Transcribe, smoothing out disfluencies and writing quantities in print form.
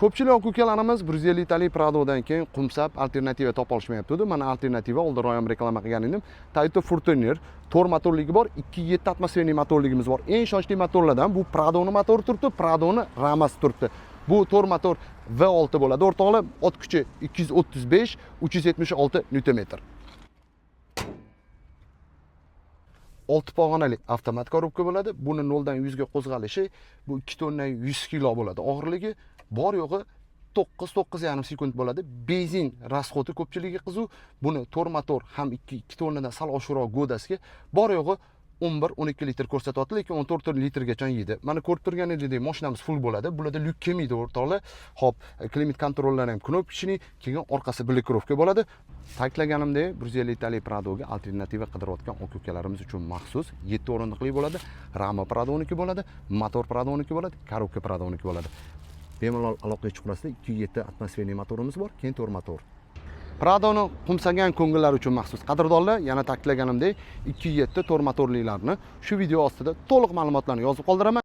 Ko'pchilik aka-ukalarimiz 150 talik Pradodan keyin qumsab alternativa topa olishmayapti edi. Mana alternativa oldinroq ham reklama qilgan edim. Toyota Fortuner 4 motorligi bor, 2.7 atmosferli motorligimiz bor. Eng ishonchli motorlardan bu Pradoni motori turibdi, Pradoni Ramas turibdi. Bu 4 motor V6 bo'ladi. O'rtoqlar, ot kuchi 235, 376 Nm. 6 pog'onali avtomat korobka bo'ladi. Buni 0 dan 100 ga qo'zg'alishi bu 2 tonna 100 kilo bo'ladi. Og'irligi bor yo'g'i 9-9,5 sekund bo'ladi. Benzin rasxodi ko'pchiligiga qiziq. Buni 4 motor ham 2 tonnadan sal oshiqroq Godasga bor yo'g'i 11-12 litr ko'rsatyapti, lekin 14 litrgacha yeydi. Mana ko'rib turganingizdek, mashinamiz full bo'ladi. Bularda lyuk kelmaydi o'rtoqlar. Hop, klimat kontrollari ham knopkashli, keyin orqasi blokировка bo'ladi. Ta'kidlaganimdek, 150 talik Pradoga alternativa qidirayotgan aka-ukalarimiz uchun maxsus 7 o'rindiqli bo'ladi. Rama Pradoniki bo'ladi, motor Pradoniki bo'ladi, korobka Pradoniki bo'ladi. Bemalol aloqaga chiqasizlar. 2.7 atmosferli motorimiz bor, keyin 4 motor. Pradoni qumsagan ko'ngillar uchun maxsus. Qadrdonlar, yana ta'kidlaganimdek, 2.7 4 motorlilarni shu video ostida to'liq ma'lumotlarni yozib qoldiraman.